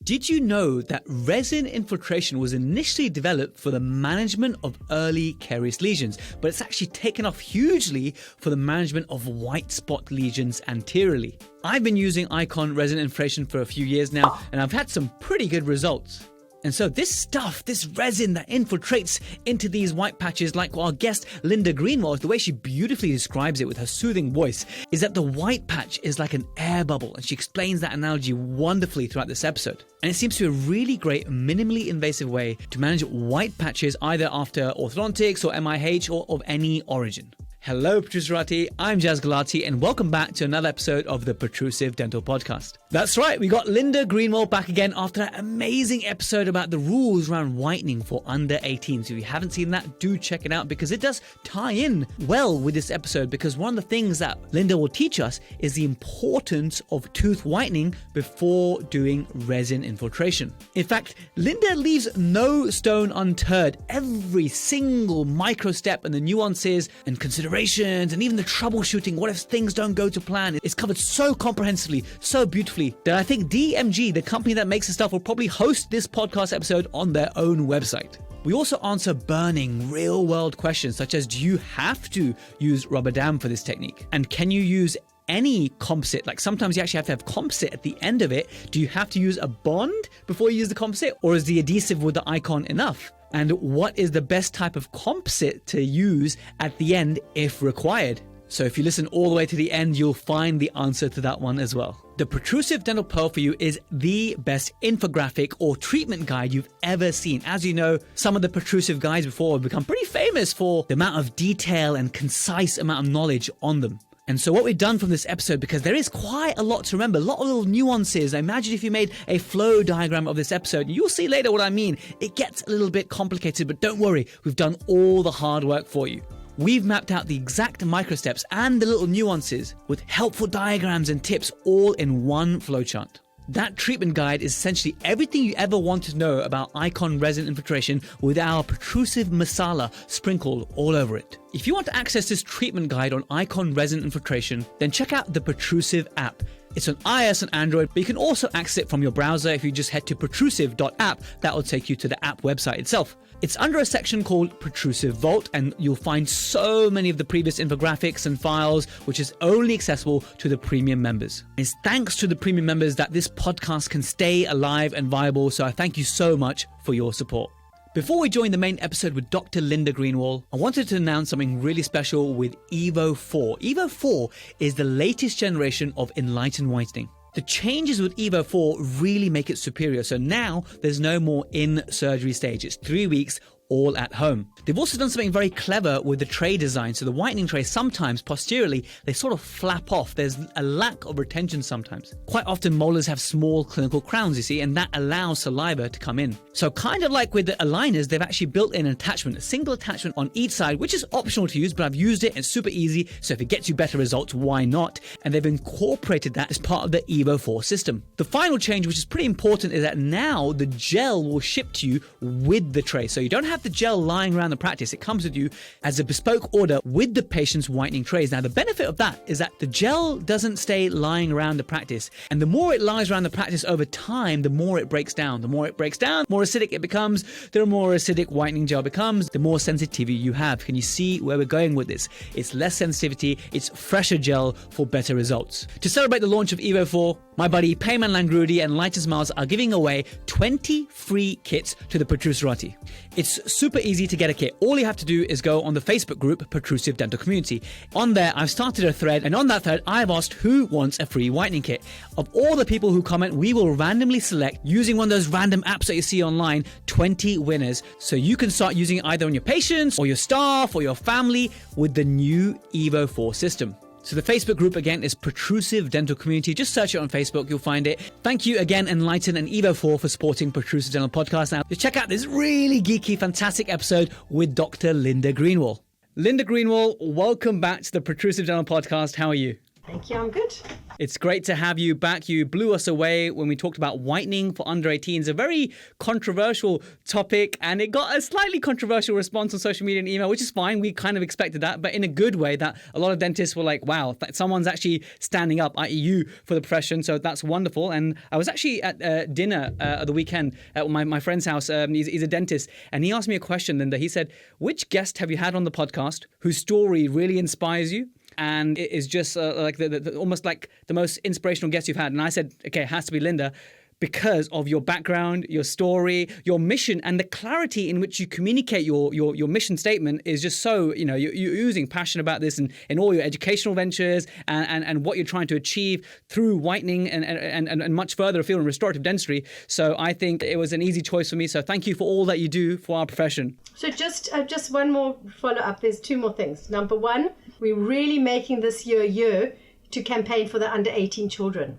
Did you know that resin infiltration was initially developed for the management of early caries lesions, but it's actually taken off hugely for the management of white spot lesions anteriorly? I've been using Icon Resin Infiltration for a few years now, and I've had some pretty good results. And so this stuff, this resin that infiltrates into these white patches, like our guest Linda Greenwall, the way she beautifully describes it with her soothing voice, is that the white patch is like an air bubble. And she explains that analogy wonderfully throughout this episode. And it seems to be a really great, minimally invasive way to manage white patches either after orthodontics or MIH or of any origin. Hello, Protrusive. I'm Jaz Galati, and welcome back to another episode of the Protrusive Dental Podcast. That's right, we got Linda Greenwall back again after that amazing episode about the rules around whitening for under 18. So if you haven't seen that, do check it out because it does tie in well with this episode, because one of the things that Linda will teach us is the importance of tooth whitening before doing resin infiltration. In fact, Linda leaves no stone unturned. Every single micro step and the nuances and considerations and even the troubleshooting, what if things don't go to plan, it's covered so comprehensively, so beautifully, that I think DMG, the company that makes the stuff, will probably host this podcast episode on their own website. We also answer burning, real-world questions such as, do you have to use rubber dam for this technique? And can you use any composite? Like sometimes you actually have to have composite at the end of it. Do you have to use a bond before you use the composite, or is the adhesive with the Icon enough? And what is the best type of composite to use at the end if required? So if you listen all the way to the end, you'll find the answer to that one as well. The Protrusive Dental Pearl for you is the best infographic or treatment guide you've ever seen. As you know, some of the protrusive guides before have become pretty famous for the amount of detail and concise amount of knowledge on them. And so what we've done from this episode, because there is quite a lot to remember, a lot of little nuances. I imagine if you made a flow diagram of this episode, you'll see later what I mean. It gets a little bit complicated, but don't worry, we've done all the hard work for you. We've mapped out the exact microsteps and the little nuances with helpful diagrams and tips all in one flowchart. That treatment guide is essentially everything you ever want to know about Icon Resin Infiltration with our protrusive masala sprinkled all over it. If you want to access this treatment guide on Icon Resin Infiltration, then check out the Protrusive app. It's on iOS and Android, but you can also access it from your browser. If you just head to protrusive.app, that will take you to the app website itself. It's under a section called Protrusive Vault, and you'll find so many of the previous infographics and files, which is only accessible to the premium members. It's thanks to the premium members that this podcast can stay alive and viable, so I thank you so much for your support. Before we join the main episode with Dr. Linda Greenwall, I wanted to announce something really special with Evo 4. Evo 4 is the latest generation of Enlighten Whitening. The changes with Evo 4 really make it superior. So now there's no more in-surgery stage. It's 3 weeks all at home. They've also done something very clever with the tray design. So the whitening tray, sometimes posteriorly, they sort of flap off. There's a lack of retention sometimes. Quite often molars have small clinical crowns, you see, and that allows saliva to come in. So kind of like with the aligners, they've actually built in an attachment, a single attachment on each side, which is optional to use, but I've used it. It's super easy. So if it gets you better results, why not? And they've incorporated that as part of the Evo 4 system. The final change, which is pretty important, is that now the gel will ship to you with the tray. So you don't have the gel lying around the practice. It comes with you as a bespoke order with the patient's whitening trays. Now, the benefit of that is that the gel doesn't stay lying around the practice. And the more it lies around the practice over time, the more it breaks down. The more it breaks down, more acidic it becomes. The more acidic whitening gel becomes, the more sensitivity you have. Can you see where we're going with this? It's less sensitivity. It's fresher gel for better results. To celebrate the launch of Evo 4, my buddy Payman Langrudi and Lighter Smiles are giving away 20 free kits to the Protrusive. It's super easy to get a kit. All you have to do is go on the Facebook group Protrusive Dental Community. On there, I've started a thread, and on that thread, I've asked who wants a free whitening kit. Of all the people who comment, we will randomly select, using one of those random apps that you see online, 20 winners. So you can start using it either on your patients or your staff or your family with the new Evo 4 system. So the Facebook group, again, is Protrusive Dental Community. Just search it on Facebook, you'll find it. Thank you again, Enlighten and Evo 4 for supporting Protrusive Dental Podcast. Now, just check out this really geeky, fantastic episode with Dr. Linda Greenwall. Linda Greenwall, welcome back to the Protrusive Dental Podcast. How are you? Thank you, I'm good. It's great to have you back. You blew us away when we talked about whitening for under 18s, a very controversial topic, and it got a slightly controversial response on social media and email, which is fine. We kind of expected that, but in a good way, that a lot of dentists were like, wow, someone's actually standing up, i.e. you, for the profession. So that's wonderful. And I was actually at dinner the weekend at my friend's house. He's a dentist, and he asked me a question, Linda. He said, which guest have you had on the podcast whose story really inspires you? And it is just like almost like the most inspirational guest you've had. And I said, okay, it has to be Linda, because of your background, your story, your mission, and the clarity in which you communicate your mission statement is just so, you're oozing passion about this and in all your educational ventures and what you're trying to achieve through whitening and much further afield in restorative dentistry. So I think it was an easy choice for me. So thank you for all that you do for our profession. So just one more follow-up. There's two more things. Number one, we're really making this year to campaign for the under 18 children,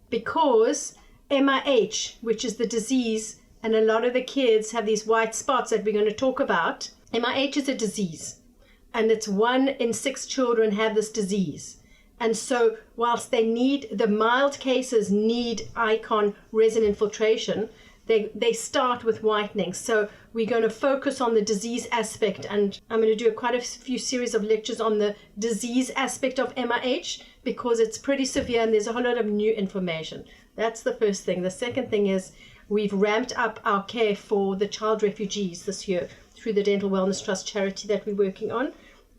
because MIH, which is the disease, and a lot of the kids have these white spots that we're going to talk about. MIH is a disease, and it's 1 in 6 children have this disease. And so whilst the mild cases need Icon Resin Infiltration, they start with whitening. So we're going to focus on the disease aspect, and I'm going to do quite a few series of lectures on the disease aspect of MIH, because it's pretty severe and there's a whole lot of new information. That's the first thing. The second thing is we've ramped up our care for the child refugees this year through the Dental Wellness Trust charity that we're working on.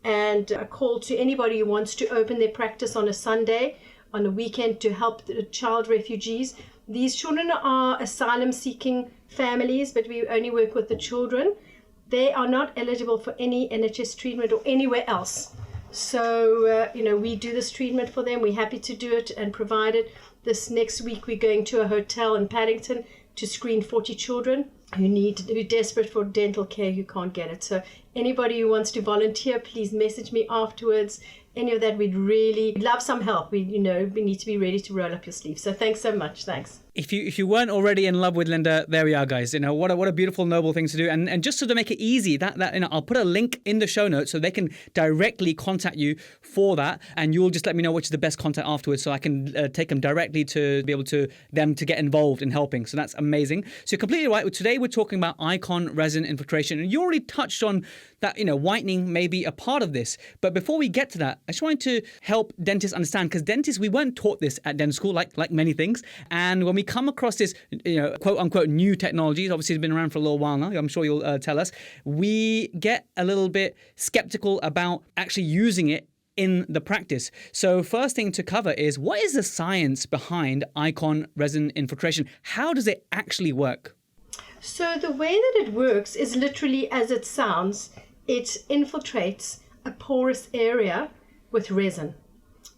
And a call to anybody who wants to open their practice on a Sunday, on a weekend, to help the child refugees. These children are asylum-seeking families, but we only work with the children. They are not eligible for any NHS treatment or anywhere else. So, we do this treatment for them. We're happy to do it and provide it. This next week, we're going to a hotel in Paddington to screen 40 children who are desperate for dental care, who can't get it. So anybody who wants to volunteer, please message me afterwards. Any of that, we'd love some help. We need to be ready to roll up your sleeves. So thanks so much. Thanks. If you weren't already in love with Linda, there we are, guys. What a beautiful, noble thing to do. And just so to make it easy, I'll put a link in the show notes so they can directly contact you for that, and you'll just let me know which is the best contact afterwards, so I can take them directly to be able to get involved in helping. So that's amazing. So you're completely right. Today we're talking about Icon Resin Infiltration, and you already touched on that. Whitening may be a part of this, but before we get to that, I just wanted to help dentists understand, because dentists, we weren't taught this at dental school, like many things. And when we come across this, quote unquote, new technologies, obviously it's been around for a little while now, I'm sure you'll tell us, we get a little bit skeptical about actually using it in the practice. So first thing to cover is, what is the science behind Icon Resin Infiltration? How does it actually work? So the way that it works is literally as it sounds. It infiltrates a porous area with resin.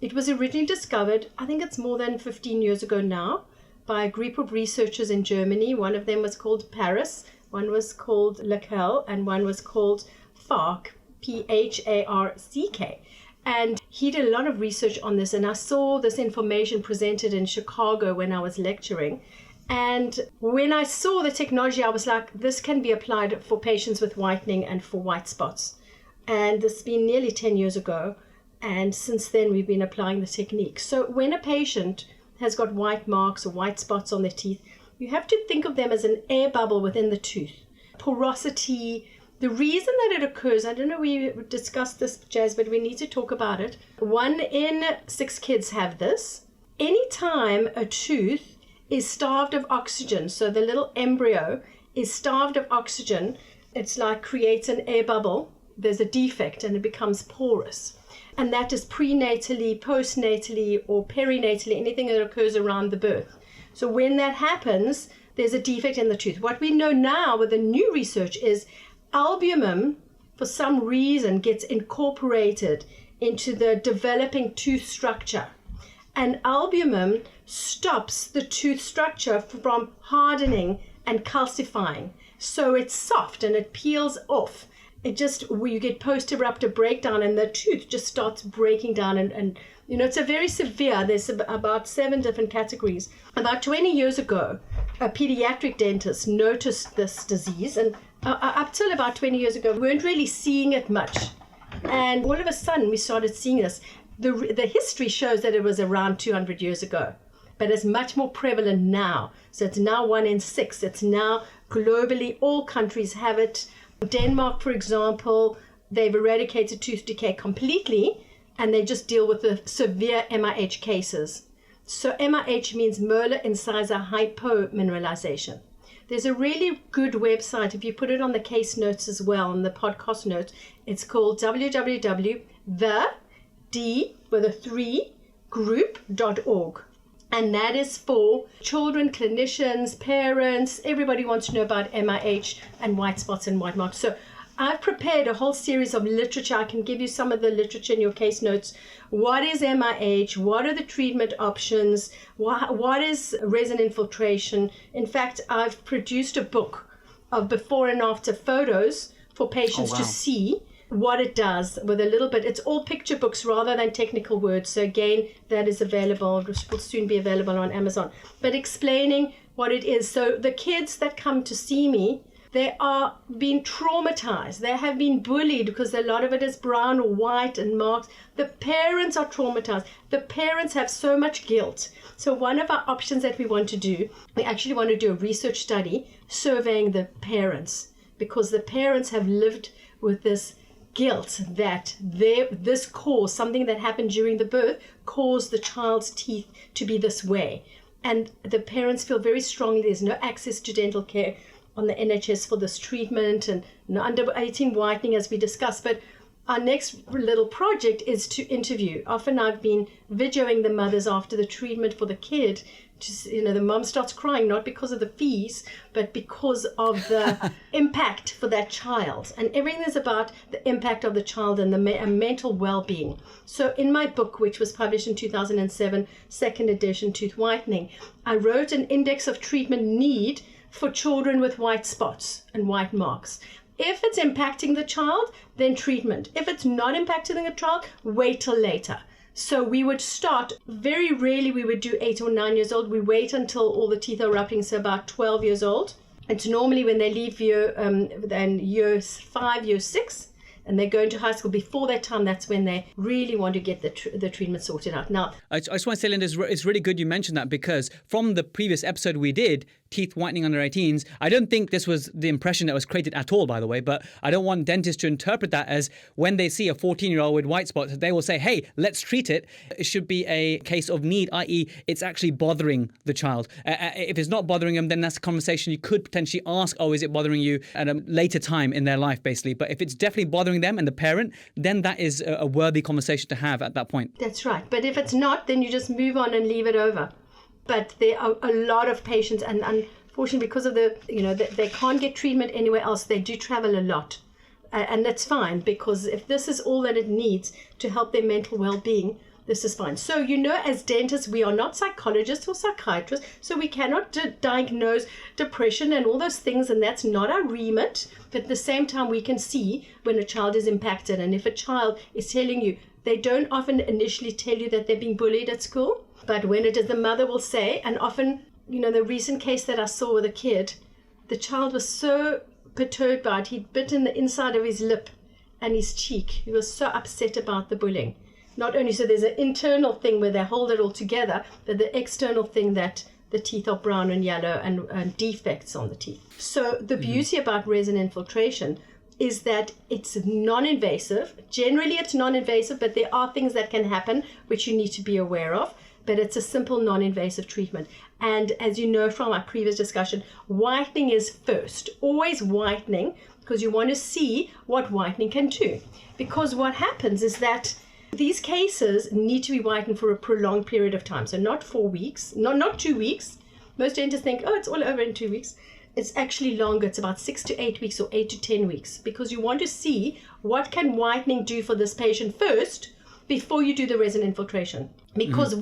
It was originally discovered, I think it's more than 15 years ago now, by a group of researchers in Germany. One of them was called Paris, one was called Lacal, and one was called Pharck, P-H-A-R-C-K. And he did a lot of research on this, and I saw this information presented in Chicago when I was lecturing. And when I saw the technology, I was like, this can be applied for patients with whitening and for white spots. And this has been nearly 10 years ago. And since then, we've been applying the technique. So when a patient has got white marks or white spots on their teeth, you have to think of them as an air bubble within the tooth. Porosity, the reason that it occurs, I don't know, we discussed this, Jazz, but we need to talk about it. 1 in 6 kids have this. Anytime a tooth is starved of oxygen, so the little embryo is starved of oxygen, it's like creates an air bubble. There's a defect and it becomes porous. And that is prenatally, postnatally, or perinatally, anything that occurs around the birth. So when that happens, there's a defect in the tooth. What we know now with the new research is albumin, for some reason, gets incorporated into the developing tooth structure. And albumin stops the tooth structure from hardening and calcifying. So it's soft and it peels off. You get post-eruptive breakdown and the tooth just starts breaking down. And it's a very severe, there's about 7 different categories. About 20 years ago, a pediatric dentist noticed this disease, and up till about 20 years ago, we weren't really seeing it much. And all of a sudden, we started seeing this. The history shows that it was around 200 years ago, but it's much more prevalent now. So it's now 1 in 6. It's now globally, all countries have it. Denmark, for example, they've eradicated tooth decay completely, and they just deal with the severe MIH cases. So MIH means molar incisor hypomineralization. There's a really good website, if you put it on the case notes as well, on the podcast notes, it's called www.the3group.org. And that is for children, clinicians, parents, everybody wants to know about MIH and white spots and white marks. So I've prepared a whole series of literature. I can give you some of the literature in your case notes. What is MIH? What are the treatment options? What is resin infiltration? In fact, I've produced a book of before and after photos for patients to see what it does with a little bit. It's all picture books rather than technical words. So again, that is available, will soon be available on Amazon. But explaining what it is. So the kids that come to see me, they are being traumatized. They have been bullied because a lot of it is brown or white and marks. The parents are traumatized. The parents have so much guilt. So one of our options that we want to do, we actually want to do a research study surveying the parents, because the parents have lived with this guilt that this caused, something that happened during the birth, caused the child's teeth to be this way. And the parents feel very strongly there's no access to dental care on the NHS for this treatment, and under 18 whitening as we discussed. But our next little project is to interview. Often I've been videoing the mothers after the treatment for the kid. The mom starts crying, not because of the fees, but because of the impact for that child. And everything is about the impact of the child and the mental well-being. So in my book, which was published in 2007, second edition, Tooth Whitening, I wrote an index of treatment need for children with white spots and white marks. If it's impacting the child, then treatment. If it's not impacting the child, wait till later. So we would start, very rarely we would do 8 or 9 years old. We wait until all the teeth are erupting, so about 12 years old. It's normally when they leave year 5, year 6, and they go into high school. Before that time, that's when they really want to get the treatment sorted out. Now, I just want to say, Linda, it's really good you mentioned that, because from the previous episode we did, teeth whitening under 18s, I don't think this was the impression that was created at all, by the way, but I don't want dentists to interpret that as when they see a 14-year-old with white spots, they will say, hey, let's treat it. It should be a case of need, i.e. it's actually bothering the child. If it's not bothering them, then that's a conversation you could potentially ask, oh, is it bothering you at a later time in their life, basically. But if it's definitely bothering them and the parent, then that is a worthy conversation to have at that point. That's right. But if it's not, then you just move on and leave it over. But there are a lot of patients, and unfortunately, because of they can't get treatment anywhere else, they do travel a lot. And that's fine, because if this is all that it needs to help their mental well-being, this is fine. So, as dentists, we are not psychologists or psychiatrists, so we cannot diagnose depression and all those things, and that's not our remit. But at the same time, we can see when a child is impacted. And if a child is telling you, they don't often initially tell you that they're being bullied at school, but when it is, the mother will say, and often, the recent case that I saw with a kid, the child was so perturbed by it, he'd bitten the inside of his lip and his cheek. He was so upset about the bullying. Not only, so there's an internal thing where they hold it all together, but the external thing that the teeth are brown and yellow and defects on the teeth. So the beauty about resin infiltration is that it's non-invasive. Generally, it's non-invasive, but there are things that can happen which you need to be aware of. But it's a simple non-invasive treatment. And as you know from our previous discussion, whitening is first. Always whitening, because you want to see what whitening can do. Because what happens is that these cases need to be whitened for a prolonged period of time. So not 4 weeks, not 2 weeks. Most dentists think, oh, it's all over in 2 weeks. It's actually longer. It's about 6 to 8 weeks or 8 to 10 weeks. Because you want to see what can whitening do for this patient first before you do the resin infiltration. Because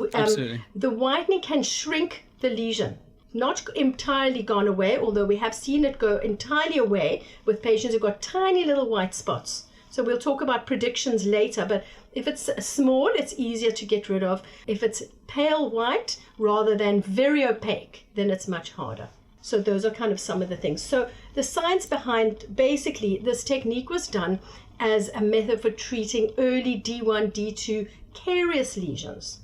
the whitening can shrink the lesion. Not entirely gone away, although we have seen it go entirely away with patients who've got tiny little white spots. So we'll talk about predictions later, but if it's small, it's easier to get rid of. If it's pale white rather than very opaque, then it's much harder. So those are kind of some of the things. So the science behind basically this technique was done as a method for treating early D1, D2 carious lesions.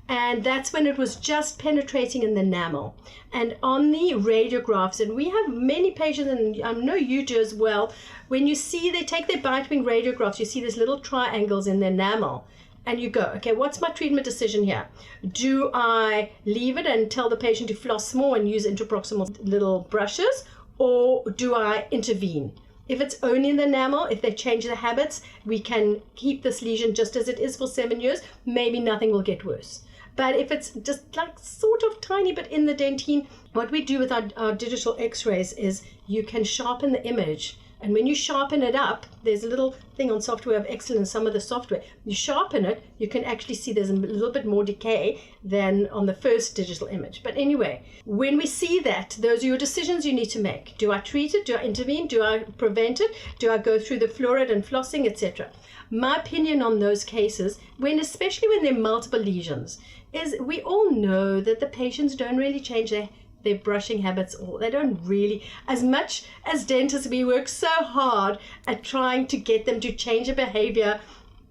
And that's when it was just penetrating in the enamel. And on the radiographs, and we have many patients, and I know you do as well, when you see they take their bite wing radiographs, you see these little triangles in the enamel. And you go, okay, what's my treatment decision here? Do I leave it and tell the patient to floss more and use interproximal little brushes? Or do I intervene? If it's only in the enamel, if they change their habits, we can keep this lesion just as it is for 7 years. Maybe nothing will get worse. But if it's just like sort of tiny bit in the dentine, what we do with our digital x-rays is you can sharpen the image. And when you sharpen it up, there's a little thing on Software of Excellence, some of the software. You sharpen it, you can actually see there's a little bit more decay than on the first digital image. But anyway, when we see that, those are your decisions you need to make. Do I treat it? Do I intervene? Do I prevent it? Do I go through the fluoride and flossing, etc.? My opinion on those cases, especially when there are multiple lesions, is we all know that the patients don't really change their brushing habits, or they don't really, as much as dentists we work so hard at trying to get them to change their behavior,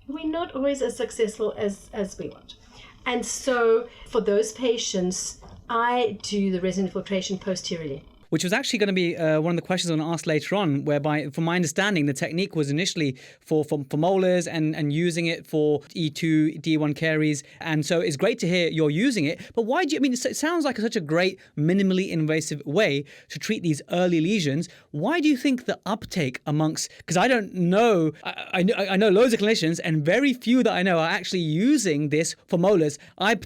we're not always as successful as we want. And so for those patients, I do the resin infiltration posteriorly. Which was actually going to be one of the questions I'm going to ask later on, whereby, from my understanding, the technique was initially for molars and using it for E2, D1 caries. And so it's great to hear you're using it. But why do you, it sounds like such a great minimally invasive way to treat these early lesions. Why do you think the uptake amongst, because I don't know, I know loads of clinicians, and very few that I know are actually using this for molars. I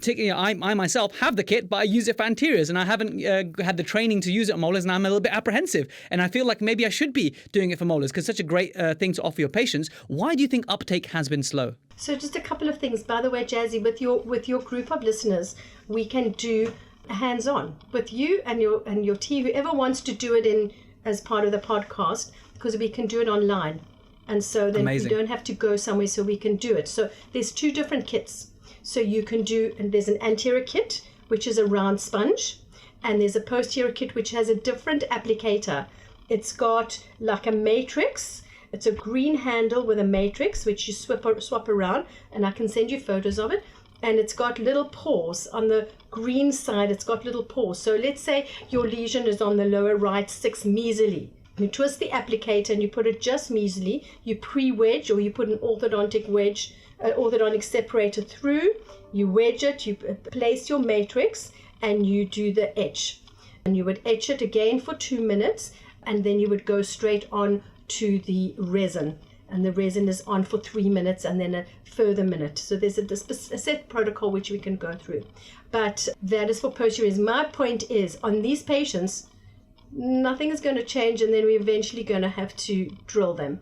myself have the kit, but I use it for anteriors, and I haven't had the training to use it on molars, and I'm a little bit apprehensive. And I feel like maybe I should be doing it for molars because it's such a great thing to offer your patients. Why do you think uptake has been slow? So just a couple of things. By the way, Jazzy, with your group of listeners, we can do hands-on with you and your team, whoever wants to do it in as part of the podcast, because we can do it online. And so then Amazing. You don't have to go somewhere, so we can do it. So there's 2 different kits. So you can do, and there's an anterior kit, which is a round sponge. And there's a posterior kit which has a different applicator. It's got like a matrix. It's a green handle with a matrix which you swap around, and I can send you photos of it. And it's got little pores on the green side. It's got little pores. So let's say your lesion is on the lower right 6 mesally. You twist the applicator and you put it just mesally. You pre-wedge, or you put an orthodontic wedge, orthodontic separator through. You wedge it. You place your matrix, and you do the etch. And you would etch it again for 2 minutes, and then you would go straight on to the resin. And the resin is on for 3 minutes, and then a further minute. So there's a set protocol which we can go through. But that is for posteriors. My point is, on these patients, nothing is going to change, and then we're eventually going to have to drill them,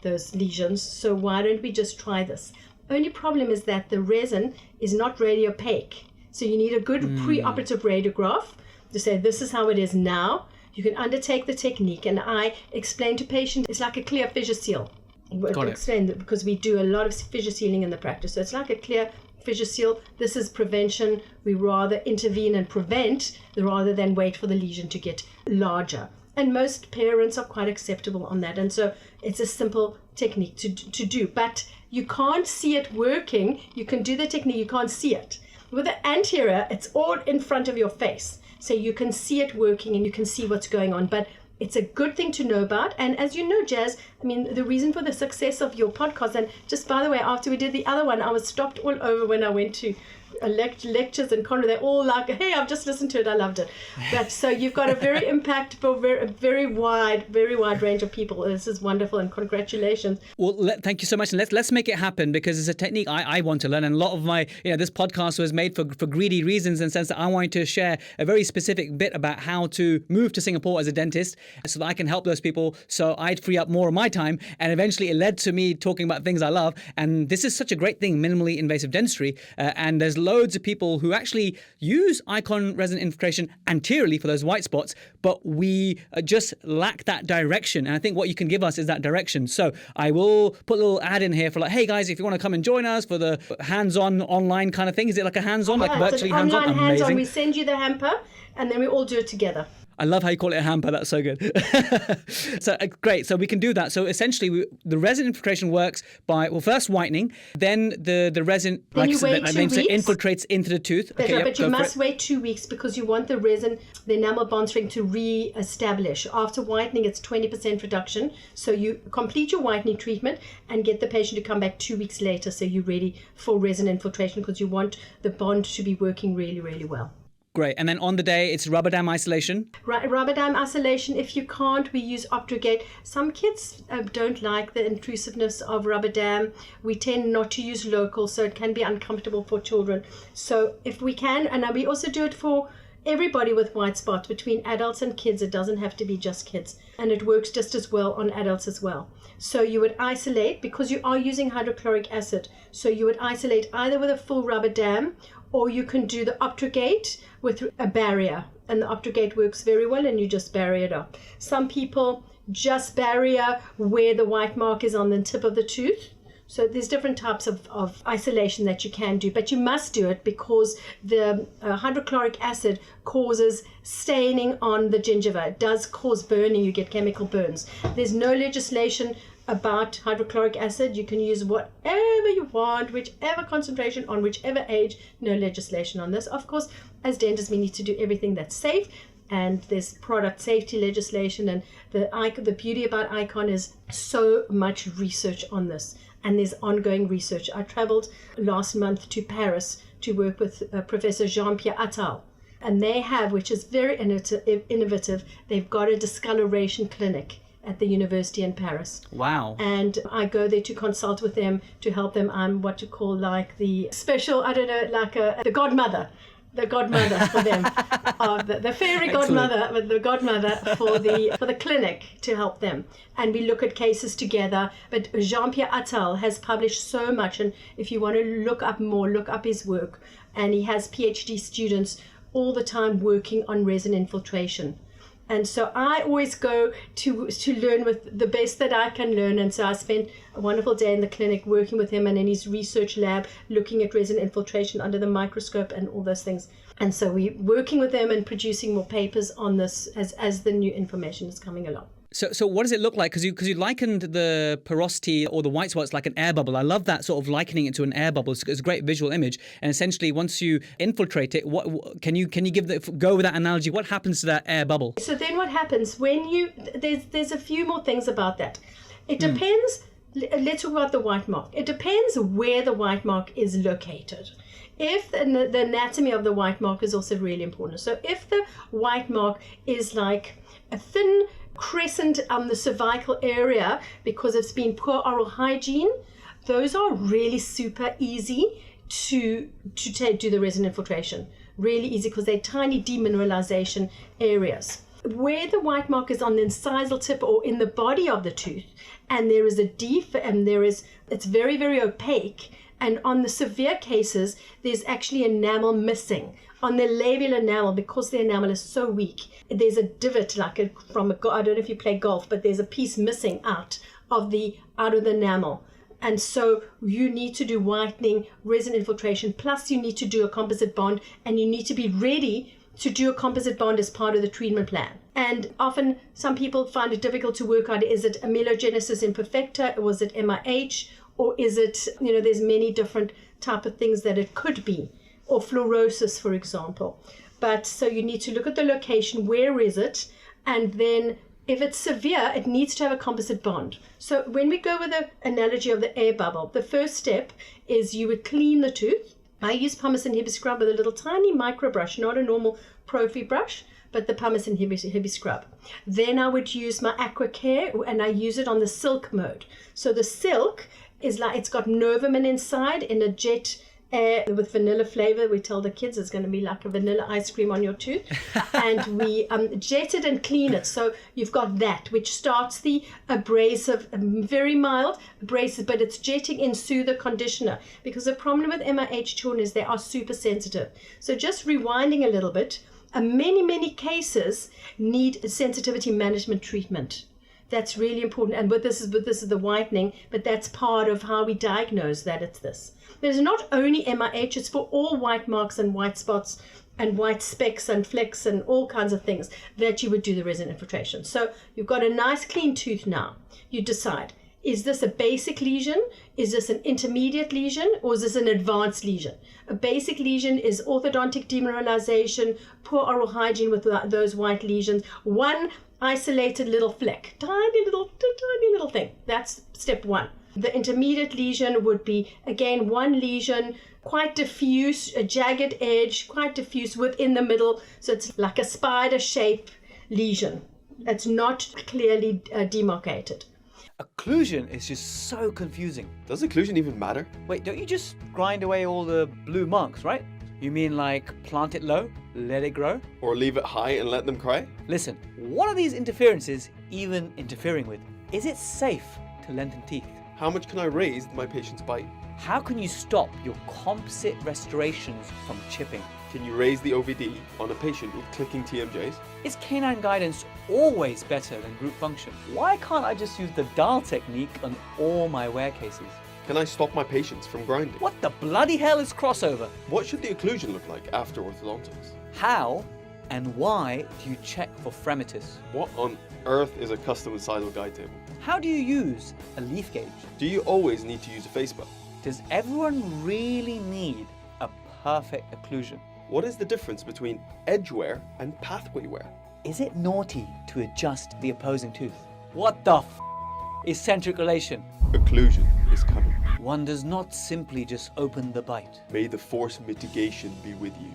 those lesions. So why don't we just try this? Only problem is that the resin is not radiopaque. So you need a good preoperative radiograph to say this is how it is now. You can undertake the technique, and I explain to patients it's like a clear fissure seal. Got it. Explain that because we do a lot of fissure sealing in the practice. So it's like a clear fissure seal. This is prevention. We rather intervene and prevent rather than wait for the lesion to get larger. And most parents are quite acceptable on that. And so it's a simple technique to do. But you can't see it working. You can do the technique, you can't see it. With the anterior, it's all in front of your face. So you can see it working and you can see what's going on. But it's a good thing to know about. And as you know, Jazz, the reason for the success of your podcast, and just by the way, after we did the other one, I was stopped all over when I went to lectures in Conroe. They're all like, hey, I've just listened to it, I loved it. But so you've got a very impactful, very wide range of people. This is wonderful, and congratulations. Well, thank you so much, and let's make it happen, because it's a technique I want to learn. And a lot of my, this podcast was made for greedy reasons, in the sense that I wanted to share a very specific bit about how to move to Singapore as a dentist, so that I can help those people, so I'd free up more of my time. And eventually it led to me talking about things I love. And this is such a great thing, minimally invasive dentistry, and there's loads of people who actually use Icon Resin Infiltration anteriorly for those white spots, but we just lack that direction. And I think what you can give us is that direction. So I will put a little ad in here for like, hey guys, if you want to come and join us for the hands-on online kind of thing. Is it like a hands-on, like virtually hands-on? Online hands-on. We send you the hamper, and then we all do it together. I love how you call it a hamper. That's so good. So great. So we can do that. So essentially, the resin infiltration works by, well, first whitening, then the resin, then you wait 2 weeks. Infiltrates into the tooth. Okay, right, but you must wait 2 weeks because you want the resin, the enamel bond string to re-establish. After whitening, it's 20% reduction. So you complete your whitening treatment and get the patient to come back 2 weeks later, so you're ready for resin infiltration because you want the bond to be working really, really well. Great. And then on the day, it's rubber dam isolation? Right, rubber dam isolation. If you can't, we use Optrogate. Some kids don't like the intrusiveness of rubber dam. We tend not to use local, so it can be uncomfortable for children. So if we can, and we also do it for everybody with white spots, between adults and kids. It doesn't have to be just kids. And it works just as well on adults as well. So you would isolate, because you are using hydrochloric acid. So you would isolate either with a full rubber dam, or you can do the Optrogate with a barrier, and the Optrogate works very well, and you just barrier it up. Some people just barrier where the white mark is on the tip of the tooth. So there's different types of isolation that you can do, but you must do it because the hydrochloric acid causes staining on the gingiva. It does cause burning. You get chemical burns. There's no legislation about hydrochloric acid. You can use whatever you want, whichever concentration on whichever age. No legislation on this. Of course, as dentists, we need to do everything that's safe, and there's product safety legislation, and the beauty about Icon is so much research on this, and there's ongoing research. I traveled last month to Paris to work with Professor Jean-Pierre Attal, and they have, which is very innovative, they've got a discoloration clinic at the university in Paris. Wow. And I go there to consult with them, to help them. I'm what you call like the special, I don't know, like the godmother for them, the fairy godmother, but the godmother for the clinic to help them. And we look at cases together. But Jean-Pierre Attal has published so much, and if you want to look up more, look up his work. And he has PhD students all the time working on resin infiltration. And so I always go to learn with the best that I can learn. And so I spent a wonderful day in the clinic working with him and in his research lab, looking at resin infiltration under the microscope and all those things. And so we're working with them and producing more papers on this as the new information is coming along. So what does it look like? Because you likened the porosity or the white spots like an air bubble. I love that sort of likening it to an air bubble. It's a great visual image. And essentially, once you infiltrate it, what can you go with that analogy? What happens to that air bubble? So then what happens when there's a few more things about that. It depends. Let's talk about the white mark. It depends where the white mark is located. If the anatomy of the white mark is also really important. So if the white mark is like a thin crescent on the cervical area because it's been poor oral hygiene, those are really super easy to do the resin infiltration. Really easy because they're tiny demineralization areas. Where the white mark is on the incisal tip or in the body of the tooth, and there is it's very, very opaque, and on the severe cases, there's actually enamel missing. On the labial enamel, because the enamel is so weak, there's a divot I don't know if you play golf, but there's a piece missing out of the enamel. And so you need to do whitening, resin infiltration, plus you need to do a composite bond, and you need to be ready to do a composite bond as part of the treatment plan. And often some people find it difficult to work out, is it amelogenesis imperfecta, or is it MIH, or is it, there's many different type of things that it could be, or fluorosis, for example. But so you need to look at the location, where is it, and then if it's severe, it needs to have a composite bond. So when we go with the analogy of the air bubble, the first step is you would clean the tooth. I use pumice and Hibby scrub with a little tiny micro brush, not a normal Profi brush, but the pumice and Hibby scrub. Then I would use my Aqua Care, and I use it on the silk mode. So the silk is like, it's got Novomin inside in a jet air with vanilla flavor. We tell the kids it's going to be like a vanilla ice cream on your tooth. And we jet it and clean it. So you've got that, which starts the abrasive, very mild abrasive, but it's jetting in soother conditioner. Because the problem with MIH children is they are super sensitive. So just rewinding a little bit, many cases need sensitivity management treatment. That's really important. And this is the whitening, but that's part of how we diagnose that it's this. There's not only MIH, it's for all white marks and white spots and white specks and flecks and all kinds of things, that you would do the resin infiltration. So you've got a nice clean tooth now. You decide, is this a basic lesion? Is this an intermediate lesion? Or is this an advanced lesion? A basic lesion is orthodontic demineralization, poor oral hygiene with those white lesions, one isolated little fleck, tiny little thing. That's step one. The intermediate lesion would be, again, one lesion, quite diffuse, a jagged edge, quite diffuse within the middle. So it's like a spider shape lesion. It's not clearly demarcated. Occlusion is just so confusing. Does occlusion even matter? Wait, don't you just grind away all the blue marks, right? You mean like plant it low, let it grow? Or leave it high and let them cry? Listen, what are these interferences even interfering with? Is it safe to lengthen teeth? How much can I raise my patient's bite? How can you stop your composite restorations from chipping? Can you raise the OVD on a patient with clicking TMJs? Is canine guidance always better than group function? Why can't I just use the dial technique on all my wear cases? Can I stop my patients from grinding? What the bloody hell is crossover? What should the occlusion look like after orthodontics? How and why do you check for fremitus? What on earth is a custom incisal guide table? How do you use a leaf gauge? Do you always need to use a face buff? Does everyone really need a perfect occlusion? What is the difference between edge wear and pathway wear? Is it naughty to adjust the opposing tooth? What the is centric relation? Occlusion is coming. One does not simply just open the bite. May the force mitigation be with you.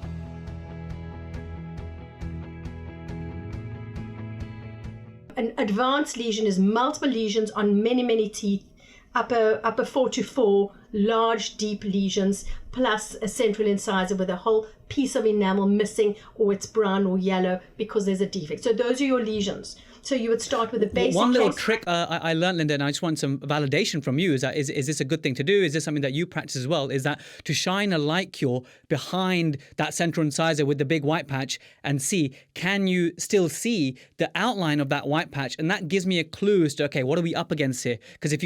An advanced lesion is multiple lesions on many teeth, upper 4 to 4, large deep lesions, plus a central incisor with a whole piece of enamel missing, or it's brown or yellow because there's a defect. So those are your lesions. So you would start with a basic One little case. trick I learned, Linda, and I just want some validation from you, is that is this a good thing to do? Is this something that you practice as well? Is that to shine a light cure behind that central incisor with the big white patch and see, can you still see the outline of that white patch? And that gives me a clue as to, okay, what are we up against here? Because if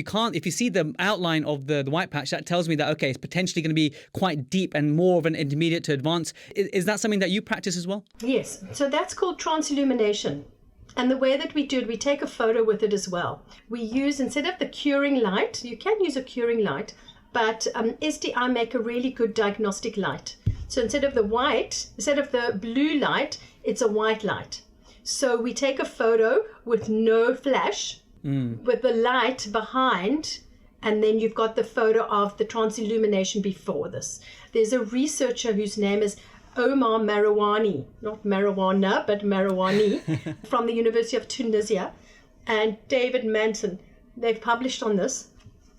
you see the outline of the white patch, that tells me that, okay, it's potentially going to be quite deep and more of an intermediate to advanced. Is that something that you practice as well? Yes. So that's called transillumination. And the way that we do it, we take a photo with it as well. We use, instead of the curing light, you can use a curing light, but SDI make a really good diagnostic light. So instead of the blue light, it's a white light. So we take a photo with no flash, with the light behind, and then you've got the photo of the transillumination before this. There's a researcher whose name is Omar Marouani, not marijuana, but Marouani, from the University of Tunisia, and David Manson. They've published on this,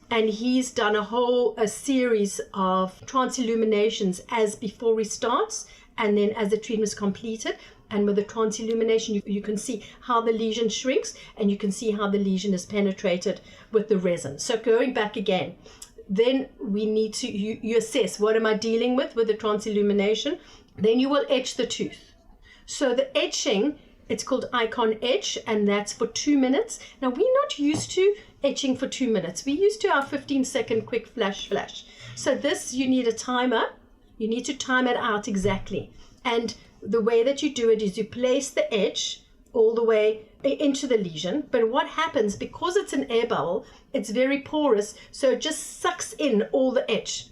and he's done a series of transilluminations as before he starts, and then as the treatment is completed. And with the transillumination, you can see how the lesion shrinks, and you can see how the lesion is penetrated with the resin. So going back again, then we need to, you assess, what am I dealing with the transillumination? Then you will etch the tooth. So the etching, it's called Icon Etch, and that's for 2 minutes. Now, we're not used to etching for 2 minutes. We're used to our 15-second quick flash. So this, you need a timer. You need to time it out exactly. And the way that you do it is you place the etch all the way into the lesion. But what happens, because it's an air bubble, it's very porous, so it just sucks in all the etch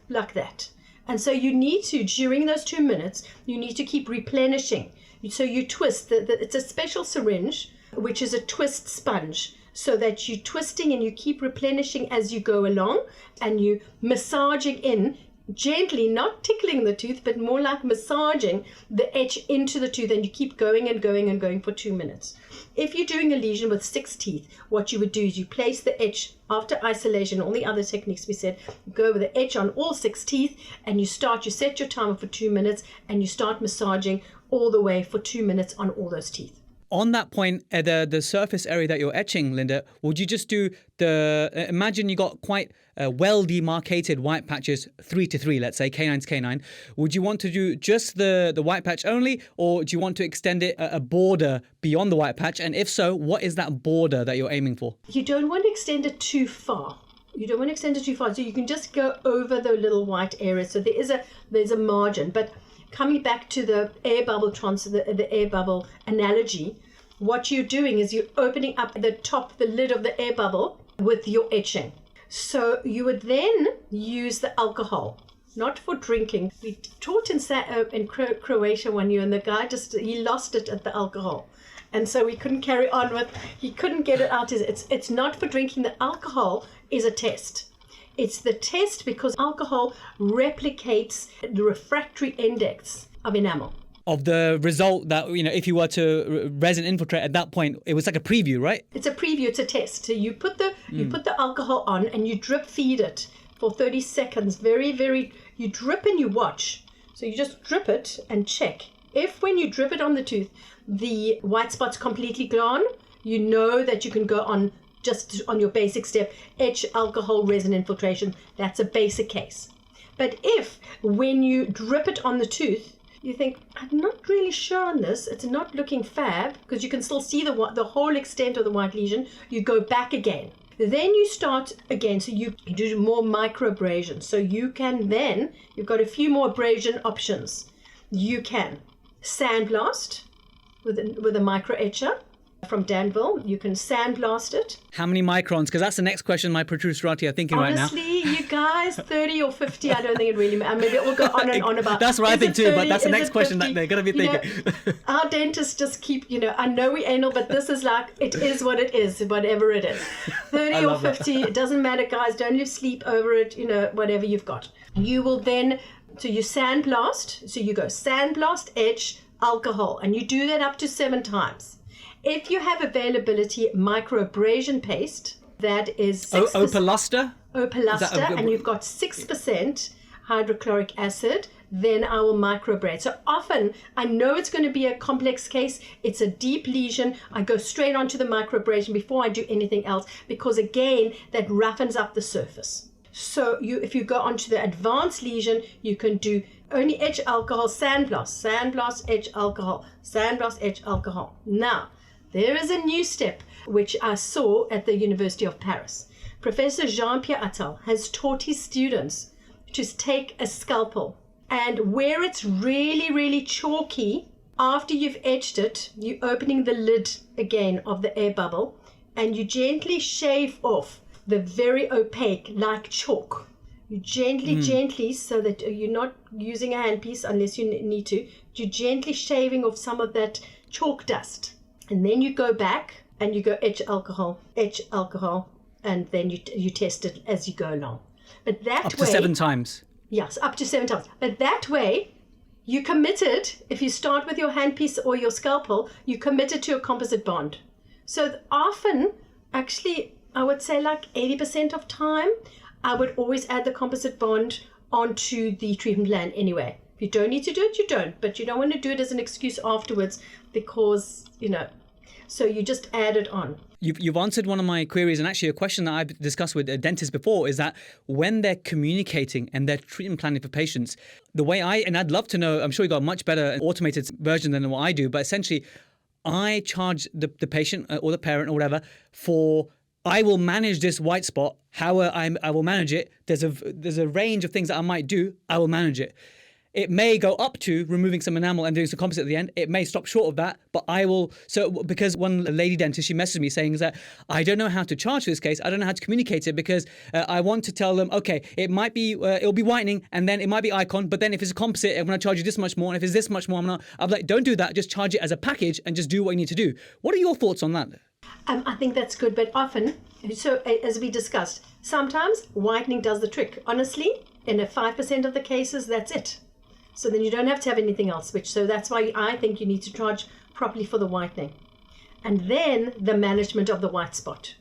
like that. And so you need to, during those 2 minutes, you need to keep replenishing. So you twist, it's a special syringe, which is a twist sponge, so that you're twisting and you keep replenishing as you go along, and you massaging in gently, not tickling the tooth, but more like massaging the etch into the tooth, and you keep going and going and going for 2 minutes. If you're doing a lesion with 6 teeth, what you would do is you place the etch after isolation, all the other techniques we said, go over the etch on all 6 teeth, and you set your timer for 2 minutes, and you start massaging all the way for 2 minutes on all those teeth. On that point, the surface area that you're etching, Linda, would you just do imagine you got quite well demarcated white patches, 3 to 3, let's say, canine's canine. Would you want to do just the white patch only, or do you want to extend it a border beyond the white patch? And if so, what is that border that you're aiming for? You don't want to extend it too far. So you can just go over the little white area. So there's a margin, but coming back to the air bubble the air bubble analogy, what you're doing is you're opening up the lid of the air bubble with your etching. So you would then use the alcohol, not for drinking. We taught in Croatia one year, and the guy he lost it at the alcohol. And so we couldn't carry on he couldn't get it out. It's not for drinking. The alcohol is a test. It's the test because alcohol replicates the refractory index of enamel. Of the result that, if you were to resin infiltrate at that point, it was like a preview, right? It's a preview, it's a test. So you put the alcohol on and you drip feed it for 30 seconds. Very, very, you drip and you watch. So you just drip it and check. If when you drip it on the tooth, the white spot's completely gone, you know that you can go on just on your basic step, etch alcohol resin infiltration. That's a basic case. But if when you drip it on the tooth, you think, I'm not really sure on this, it's not looking fab, because you can still see the whole extent of the white lesion, you go back again. Then you start again, so you do more microabrasion. So you can then, you've got a few more abrasion options. You can sandblast with a micro etcher from Danville. You can sandblast it. How many microns? Because that's the next question my Protrusive are thinking right now. Honestly, you guys, 30 or 50, I don't think it really matters. Maybe it will go on and on about. That's what I think 30, too, but that's the next question 50? that they're going to be thinking. Our dentists just keep, I know we anal, but this is like, it is what it is, whatever it is. 30 or 50, it doesn't matter, guys. Don't lose sleep over it, whatever you've got. You will then, so you sandblast. So you go sandblast, etch, alcohol, and you do that up to 7 times. If you have availability, microabrasion paste, that is 6%. Opoluster? Opoluster, and you've got 6% hydrochloric acid, then I will microabrade. So often, I know it's going to be a complex case. It's a deep lesion. I go straight onto the microabrasion before I do anything else, because again, that roughens up the surface. So if you go onto the advanced lesion, you can do only etch alcohol, sandblast, etch alcohol, sandblast, etch alcohol. Now, there is a new step which I saw at the University of Paris. Professor Jean-Pierre Attal has taught his students to take a scalpel, and where it's really, really chalky, after you've etched it, you're opening the lid again of the air bubble, and you gently shave off the very opaque, like chalk. You gently, so that you're not using a handpiece unless you need to, you're gently shaving off some of that chalk dust. And then you go back and you go etch alcohol, and then you test it as you go along. But that up to 7 times. Yes, up to 7 times. But that way, you committed, if you start with your handpiece or your scalpel, you committed to a composite bond. So often, actually, I would say like 80% of time, I would always add the composite bond onto the treatment plan anyway. If you don't need to do it, you don't. But you don't want to do it as an excuse afterwards because, so you just add it on. You've answered one of my queries, and actually a question that I've discussed with dentists before is that when they're communicating and they're treatment planning for patients, the way and I'd love to know, I'm sure you've got a much better automated version than what I do, but essentially I charge the patient or the parent or whatever for, I will manage this white spot, how I will manage it. There's a range of things that I might do, I will manage it. It may go up to removing some enamel and doing some composite at the end. It may stop short of that, but I will. So because one lady dentist, she messaged me saying that I don't know how to charge for this case. I don't know how to communicate it because I want to tell them, okay, it might be, it'll be whitening and then it might be Icon, but then if it's a composite, I'm going to charge you this much more. And if it's this much more, I'm like, don't do that. Just charge it as a package and just do what you need to do. What are your thoughts on that? I think that's good, but often, so as we discussed, sometimes whitening does the trick. Honestly, in 5% of the cases, that's it. So then you don't have to have anything else, so that's why I think you need to charge properly for the whitening. And then the management of the white spot.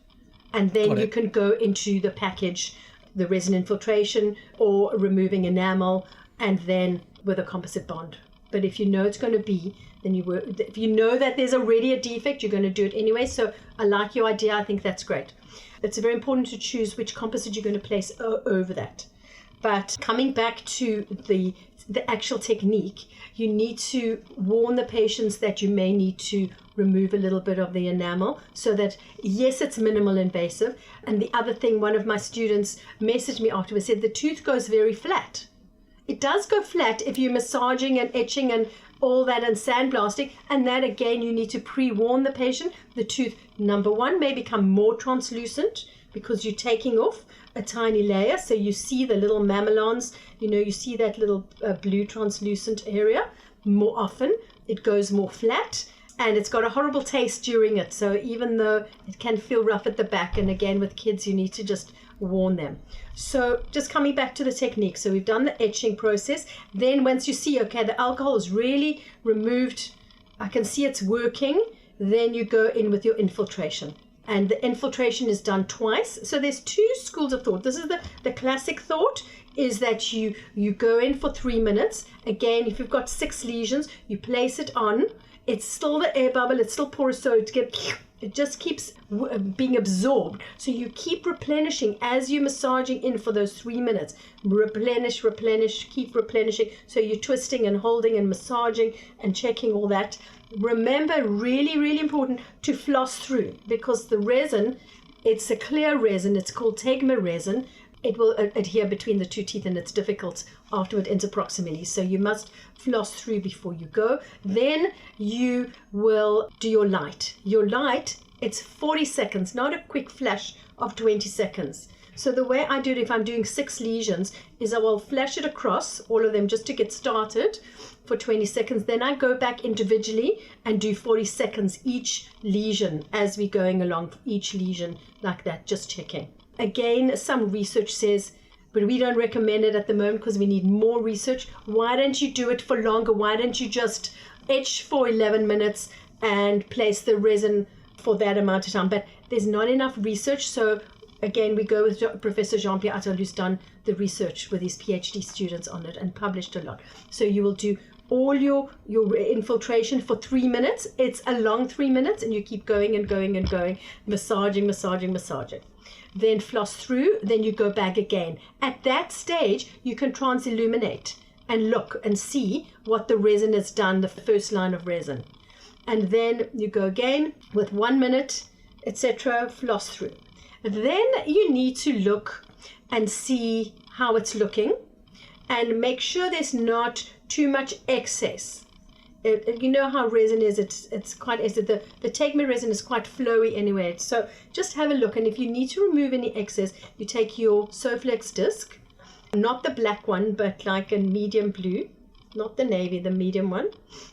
And then you can go into the package, the resin infiltration or removing enamel, and then with a composite bond. But if you know it's going to be, then if you know that there's already a defect, you're going to do it anyway. So I like your idea. I think that's great. It's very important to choose which composite you're going to place over that. But coming back to the actual technique, you need to warn the patients that you may need to remove a little bit of the enamel so that, yes, it's minimal invasive. And the other thing, one of my students messaged me afterwards, said the tooth goes very flat. It does go flat if you're massaging and etching and all that and sandblasting, and that again you need to pre-warn the patient. The tooth, number one, may become more translucent because you're taking off a tiny layer, so you see the little mamelons, you see that little blue translucent area more often. It goes more flat, and it's got a horrible taste during it, so even though it can feel rough at the back, and again with kids you need to just warn them. So just coming back to the technique, so we've done the etching process. Then once you see, okay, the alcohol is really removed, I can see it's working, then you go in with your infiltration. And the infiltration is done twice. So there's two schools of thought. This is the classic thought, is that you go in for 3 minutes. Again, if you've got 6 lesions, you place it on. It's still the air bubble, it's still porous, so it just keeps being absorbed. So you keep replenishing as you're massaging in for those 3 minutes. Replenish, keep replenishing. So you're twisting and holding and massaging and checking all that. Remember, really, really important to floss through, because the resin, it's a clear resin. It's called tegma resin. It will adhere between the two teeth, and it's difficult afterward interproximally. So you must floss through before you go. Then you will do your light. Your light, it's 40 seconds, not a quick flash of 20 seconds. So the way I do it, if I'm doing 6 lesions, is I will flash it across all of them just to get started for 20 seconds. Then I go back individually and do 40 seconds each lesion as we're going along, each lesion like that, just checking. Again, some research says, but we don't recommend it at the moment because we need more research. Why don't you do it for longer? Why don't you just etch for 11 minutes and place the resin for that amount of time? But there's not enough research. So again, we go with Professor Jean-Pierre Attal, who's done the research with his PhD students on it and published a lot. So you will do all your infiltration for 3 minutes. It's a long 3 minutes, and you keep going and going and going, massaging. Then floss through, then you go back again. At that stage, you can transilluminate and look and see what the resin has done, the first line of resin. And then you go again with 1 minute, etc., floss through. Then you need to look and see how it's looking and make sure there's not too much excess. You know how resin is, it's quite acid. The tegma resin is quite flowy anyway. So just have a look, and if you need to remove any excess, you take your Soflex disc, not the black one, but like a medium blue, not the navy, the medium one.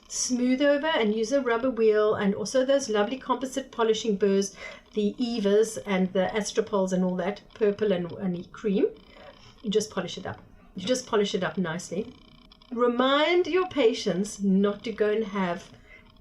Smooth over and use a rubber wheel, and also those lovely composite polishing burrs, the Evas and the Astropols and all that, purple and cream. You just polish it up. You just polish it up nicely. Remind your patients not to go and have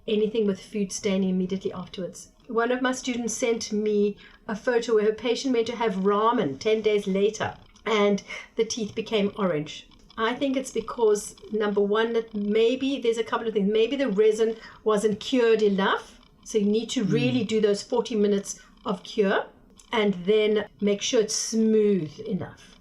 anything with food staining immediately afterwards. One of my students sent me a photo where her patient went to have ramen 10 days later and the teeth became orange. I think it's because, number one, that maybe there's a couple of things. Maybe the resin wasn't cured enough. So you need to really do those 40 minutes of cure, and then make sure it's smooth enough,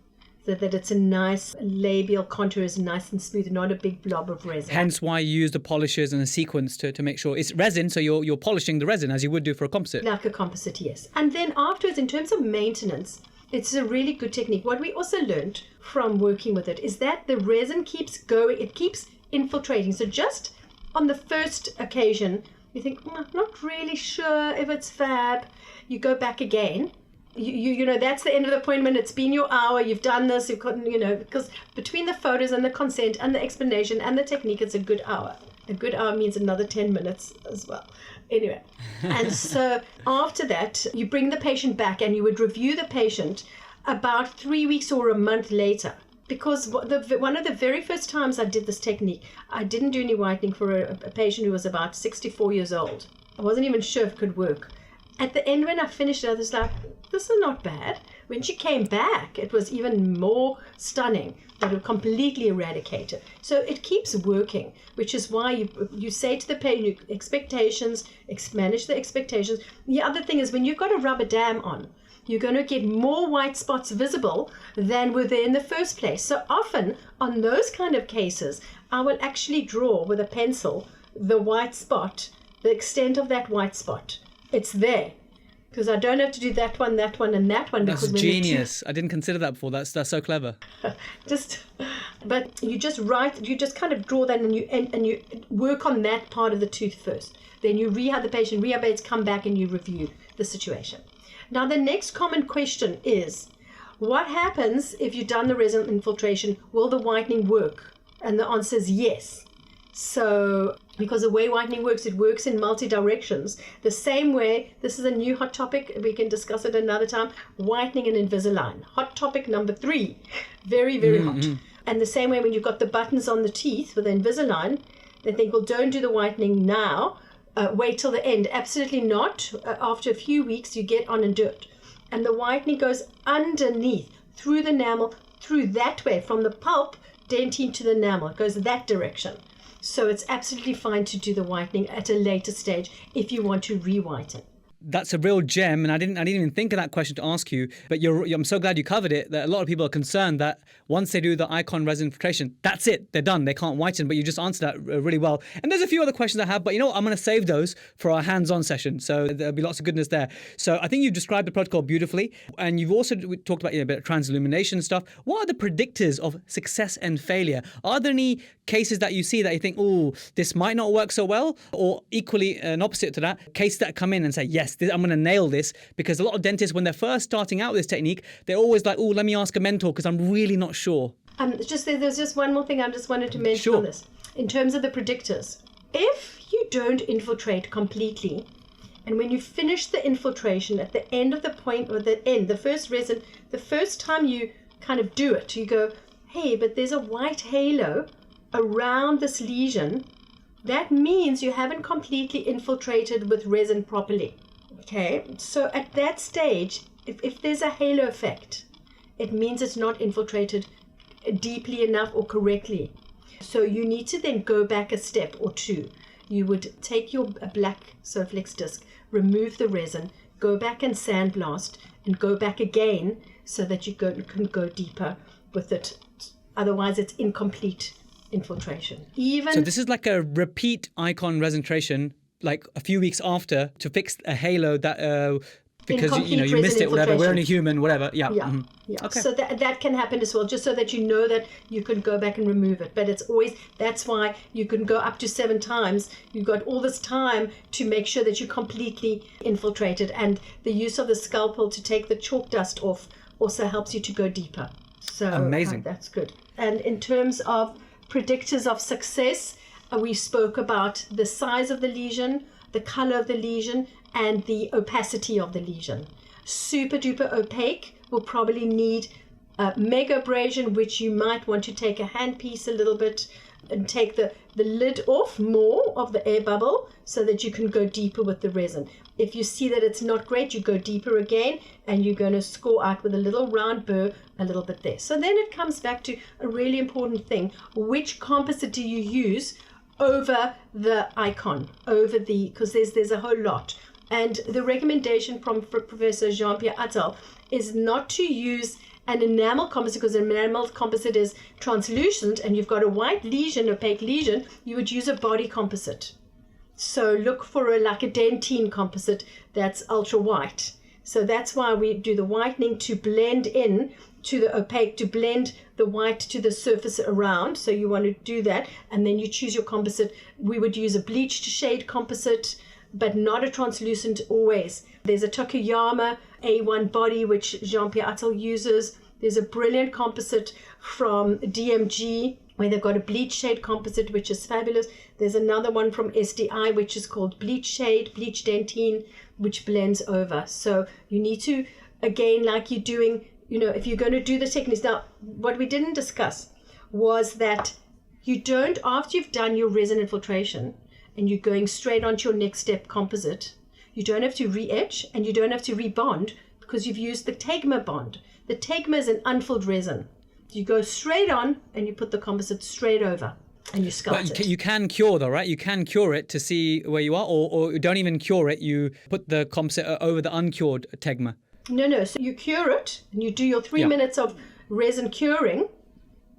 so that it's a nice labial contour, is nice and smooth, not a big blob of resin. Hence why you use the polishers and the sequence to make sure it's resin, so you're polishing the resin as you would do for a composite. Like a composite, yes. And then afterwards, in terms of maintenance, it's a really good technique. What we also learned from working with it is that the resin keeps going, it keeps infiltrating. So just on the first occasion, you think, I'm not really sure if it's fab. You go back again. You know, that's the end of the appointment. It's been your hour. You've done this. You've got, because between the photos and the consent and the explanation and the technique, it's a good hour. A good hour means another 10 minutes as well. Anyway, and so after that, you bring the patient back and you would review the patient about 3 weeks or a month later. Because one of the very first times I did this technique, I didn't do any whitening for a patient who was about 64 years old. I wasn't even sure if it could work. At the end, when I finished it, I was like, this is not bad. When she came back, it was even more stunning. That it completely eradicated. So it keeps working, which is why you say to the patient, expectations, manage the expectations. The other thing is, when you've got a rubber dam on, you're going to get more white spots visible than were there in the first place. So often on those kind of cases, I will actually draw with a pencil the white spot, the extent of that white spot. It's there. Because I don't have to do that one, and that one. That's Because genius. I didn't consider that before. That's so clever. But you just write, you just kind of draw that, and you work on that part of the tooth first. Then you rehab the patient, rehabates, come back, and you review the situation. Now, the next common question is, what happens if you've done the resin infiltration? Will the whitening work? And the answer is yes. So, because the way whitening works, it works in multi-directions. The same way, this is a new hot topic, we can discuss it another time, whitening and Invisalign. Hot topic number 3, very, very hot. And the same way when you've got the buttons on the teeth with Invisalign, they think, well, don't do the whitening now, wait till the end. Absolutely not. After a few weeks, you get on and do it. And the whitening goes underneath, through the enamel, through that way, from the pulp, dentine to the enamel. It goes that direction. So it's absolutely fine to do the whitening at a later stage if you want to re-whiten. That's a real gem, and I didn't even think of that question to ask you. But I'm so glad you covered it. That a lot of people are concerned that once they do the Icon Resin Infiltration, that's it, they're done, they can't whiten. But you just answered that really well. And there's a few other questions I have, but you know what? I'm going to save those for our hands-on session. So there'll be lots of goodness there. So I think you've described the protocol beautifully, and you've also talked about a bit of transillumination stuff. What are the predictors of success and failure? Are there any cases that you see that you think, oh, this might not work so well, or equally an opposite to that, cases that come in and say, yes, I'm going to nail this? Because a lot of dentists, when they're first starting out with this technique, they're always like, oh, let me ask a mentor because I'm really not sure. There's just one more thing I just wanted to mention on this. In terms of the predictors, if you don't infiltrate completely, and when you finish the infiltration at the end of the point, or the end, the first resin, the first time you kind of do it, you go, hey, but there's a white halo around this lesion. That means you haven't completely infiltrated with resin properly. Okay, so at that stage, if there's a halo effect, it means it's not infiltrated deeply enough or correctly. So you need to then go back a step or two. You would take your black Soflex disc, remove the resin, go back and sandblast, and go back again so that you can go deeper with it. Otherwise, it's incomplete infiltration. So this is like a repeat Icon Resin Infiltration, like a few weeks after, to fix a halo that because you missed it, whatever. We're only human, whatever. Yeah. Okay. So that can happen as well, just so that you know that you can go back and remove it. But it's always, that's why you can go up to 7 times. You've got all this time to make sure that you completely infiltrated, and the use of the scalpel to take the chalk dust off also helps you to go deeper. So amazing. That's good. And in terms of predictors of success, we spoke about the size of the lesion, the color of the lesion, and the opacity of the lesion. Super duper opaque will probably need mega abrasion, which you might want to take a handpiece a little bit and take the lid off more of the air bubble so that you can go deeper with the resin. If you see that it's not great, you go deeper again, and you're going to score out with a little round burr a little bit there. So then it comes back to a really important thing. Which composite do you use over the Icon, because there's a whole lot. And the recommendation from Professor Jean-Pierre Attal is not to use an enamel composite, because an enamel composite is translucent, and you've got a white lesion, opaque lesion. You would use a body composite. So look for like a dentine composite that's ultra white. So that's why we do the whitening, to blend in to the opaque, to blend the white to the surface around. So you want to do that, and then you choose your composite. We would use a bleached shade composite, but not a translucent always. There's a Tokuyama A1 body, which Jean-Pierre Attal uses. There's a brilliant composite from DMG, where they've got a bleach shade composite, which is fabulous. There's another one from SDI, which is called bleach shade, bleach dentine, which blends over. So you need to, again, like you're doing, if you're going to do the techniques. Now, what we didn't discuss was that you don't, after you've done your resin infiltration and you're going straight onto your next step composite, you don't have to re-etch and you don't have to rebond, because you've used the Tegma bond. The Tegma is an unfilled resin. You go straight on and you put the composite straight over and you sculpt it. You can cure though, right? You can cure it to see where you are, or you don't even cure it. You put the composite over the uncured Tegma. No. So you cure it and you do your 3 minutes of resin curing,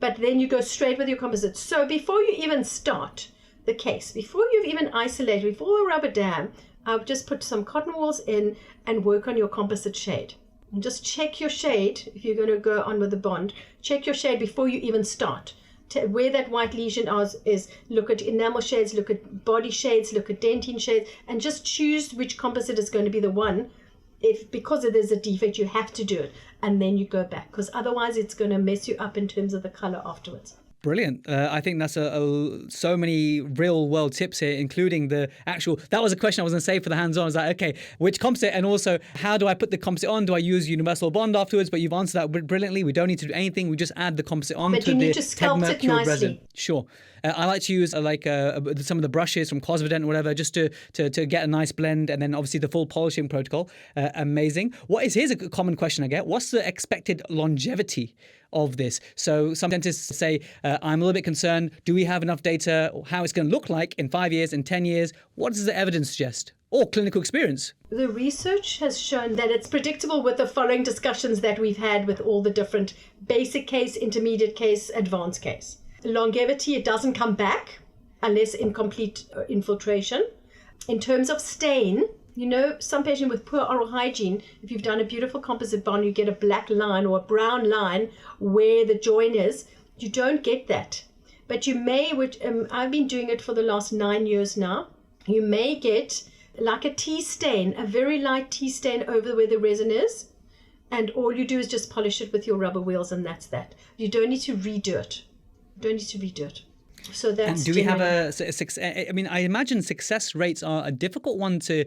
but then you go straight with your composite. So before you even start the case, before you've even isolated, before the rubber dam, I would just put some cotton walls in and work on your composite shade. And just check your shade. If you're going to go on with the bond, check your shade before you even start. Where that white lesion is, look at enamel shades, look at body shades, look at dentine shades, and just choose which composite is going to be the one. If because there's a defect, you have to do it, and then you go back, because otherwise it's going to mess you up in terms of the color afterwards. Brilliant. I think that's so many real world tips here, including the actual, that was a question I was going to say for the hands-on. I was like, okay, which composite, and also how do I put the composite on? Do I use universal bond afterwards? But you've answered that brilliantly. We don't need to do anything. We just add the composite on but to you need the to sculpt it nicely. resin. Sure. I like to use some of the brushes from Cosmodent or whatever, just to get a nice blend, and then obviously the full polishing protocol. Amazing. Here's a common question I get. What's the expected longevity of this? So some dentists say, I'm a little bit concerned. Do we have enough data? How it's going to look like in 5 years, in 10 years? What does the evidence suggest? Or clinical experience? The research has shown that it's predictable with the following discussions that we've had with all the different basic case, intermediate case, advanced case. Longevity, it doesn't come back unless incomplete infiltration. In terms of stain, some patient with poor oral hygiene, if you've done a beautiful composite bond, you get a black line or a brown line where the join is. You don't get that. But you may, which I've been doing it for the last 9 years now, you may get like a tea stain, a very light tea stain over where the resin is. And all you do is just polish it with your rubber wheels, and that's that. You don't need to redo it. So that's. And do we have I imagine success rates are a difficult one to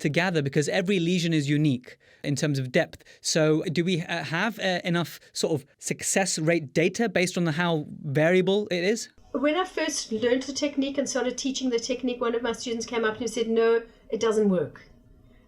gather, because every lesion is unique in terms of depth. So do we have enough sort of success rate data based on how variable it is? When I first learned the technique and started teaching the technique, one of my students came up and said, no, it doesn't work.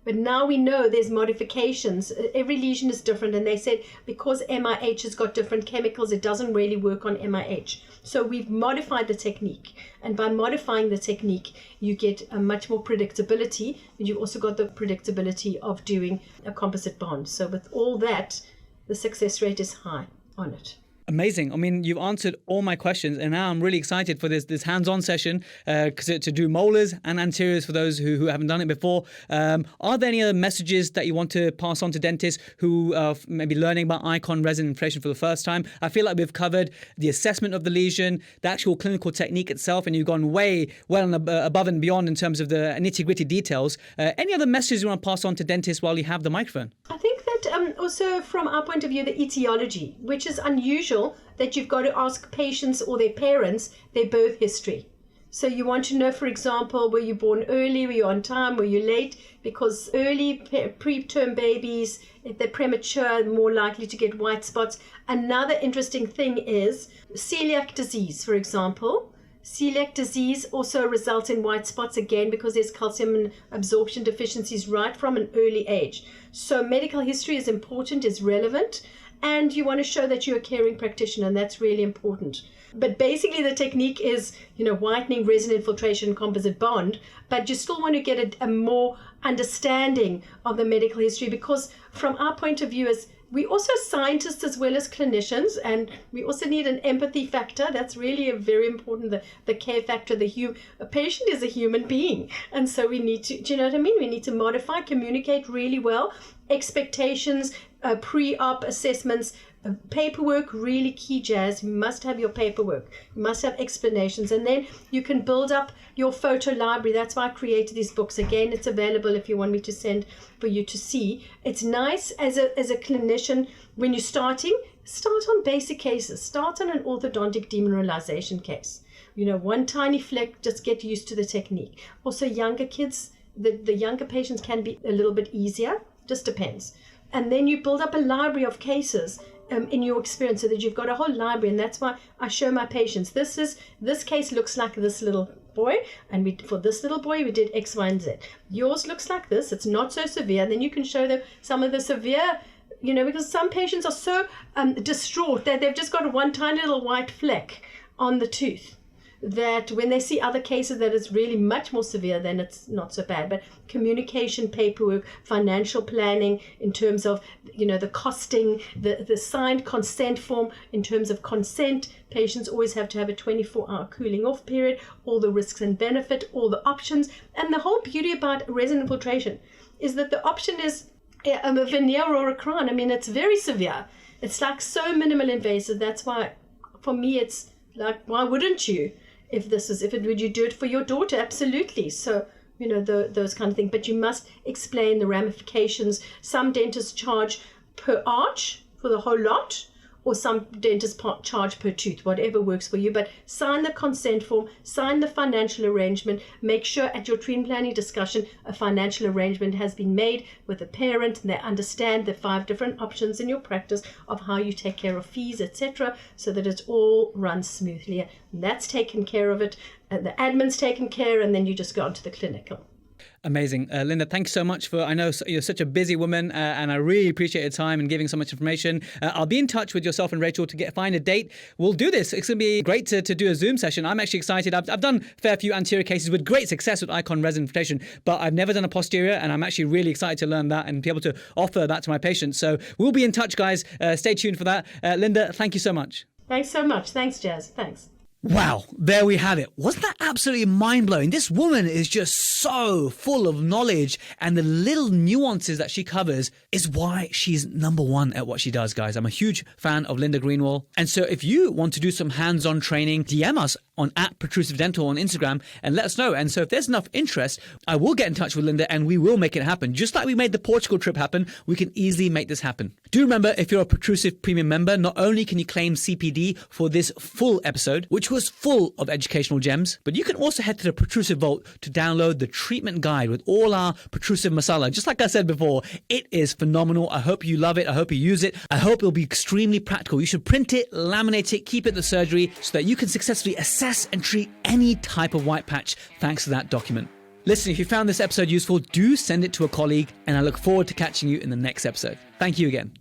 But now we know there's modifications. Every lesion is different. And they said because MIH has got different chemicals, it doesn't really work on MIH. So we've modified the technique. And by modifying the technique, you get a much more predictability. And you've also got the predictability of doing a composite bond. So with all that, the success rate is high on it. Amazing. I mean, you've answered all my questions, and now I'm really excited for this hands-on session to do molars and anteriors for those who haven't done it before. Are there any other messages that you want to pass on to dentists who are maybe learning about Icon Resin Infiltration for the first time? I feel like we've covered the assessment of the lesion, the actual clinical technique itself, and you've gone way well and above and beyond in terms of the nitty-gritty details. Any other messages you want to pass on to dentists while you have the microphone? I think that also from our point of view, the etiology, which is unusual, that you've got to ask patients or their parents their birth history. So you want to know, for example, were you born early, were you on time, were you late? Because early preterm babies, if they're premature, more likely to get white spots. Another interesting thing is celiac disease, for example. Celiac disease also results in white spots again because there's calcium and absorption deficiencies right from an early age. So medical history is important, is relevant, and you want to show that you're a caring practitioner, and that's really important. But basically the technique is, whitening, resin infiltration, composite bond, but you still want to get a more understanding of the medical history, because from our point of view as we also scientists as well as clinicians, and we also need an empathy factor. That's really very important, the care factor. A patient is a human being, and so we need to, do you know what I mean? We need to modify, communicate really well, expectations, pre-op assessments, paperwork, really key, Jazz. You must have your paperwork. You must have explanations. And then you can build up your photo library. That's why I created these books. Again, it's available if you want me to send for you to see. It's nice as a clinician when you're starting, start on basic cases. Start on an orthodontic demineralization case. One tiny fleck, just get used to the technique. Also, younger kids, the younger patients can be a little bit easier. Just depends. And then you build up a library of cases in your experience, so that you've got a whole library. And that's why I show my patients, this case looks like this little boy, and for this little boy we did X, Y, and Z. Yours looks like this, it's not so severe. And then you can show them some of the severe, because some patients are so distraught that they've just got one tiny little white fleck on the tooth. that when they see other cases that it's really much more severe, then it's not so bad. But communication, paperwork, financial planning in terms of, the costing, the signed consent form in terms of consent. Patients always have to have a 24-hour cooling off period, all the risks and benefit, all the options. And the whole beauty about resin infiltration is that the option is a veneer or a crown. I mean, it's very severe. It's like so minimal invasive. That's why, for me, it's like, why wouldn't you? Would you do it for your daughter? Absolutely. So, those kind of things. But you must explain the ramifications. Some dentists charge per arch for the whole lot, or some dentists charge per tooth, whatever works for you. But sign the consent form, sign the financial arrangement, make sure at your treatment planning discussion a financial arrangement has been made with the parent and they understand the 5 different options in your practice of how you take care of fees, etc., so that it all runs smoothly. And that's taken care of it, and the admin's taken care, and then you just go on to the clinical. Amazing. Linda, thanks so much I know you're such a busy woman and I really appreciate your time and giving so much information. I'll be in touch with yourself and Rachel to find a date. We'll do this. It's going to be great to do a Zoom session. I'm actually excited. I've done a fair few anterior cases with great success with Icon Resin Infiltration, but I've never done a posterior, and I'm actually really excited to learn that and be able to offer that to my patients. So we'll be in touch, guys. Stay tuned for that. Linda, thank you so much. Thanks so much. Thanks, Jazz. Thanks. Wow, there we have it. Wasn't that absolutely mind-blowing? This woman is just so full of knowledge, and the little nuances that she covers is why she's number one at what she does, guys. I'm a huge fan of Linda Greenwall. And so if you want to do some hands-on training, DM us on @ProtrusiveDental on Instagram and let us know. And so if there's enough interest, I will get in touch with Linda and we will make it happen. Just like we made the Portugal trip happen, we can easily make this happen. Do remember, if you're a Protrusive Premium member, not only can you claim CPD for this full episode, which was full of educational gems, but you can also head to the Protrusive Vault to download the treatment guide with all our Protrusive masala. Just like I said before, it is phenomenal. I hope you love it. I hope you use it. I hope it'll be extremely practical. You should print it, laminate it, keep it at the surgery so that you can successfully assess and treat any type of white patch thanks to that document. Listen, if you found this episode useful, do send it to a colleague, and I look forward to catching you in the next episode. Thank you again.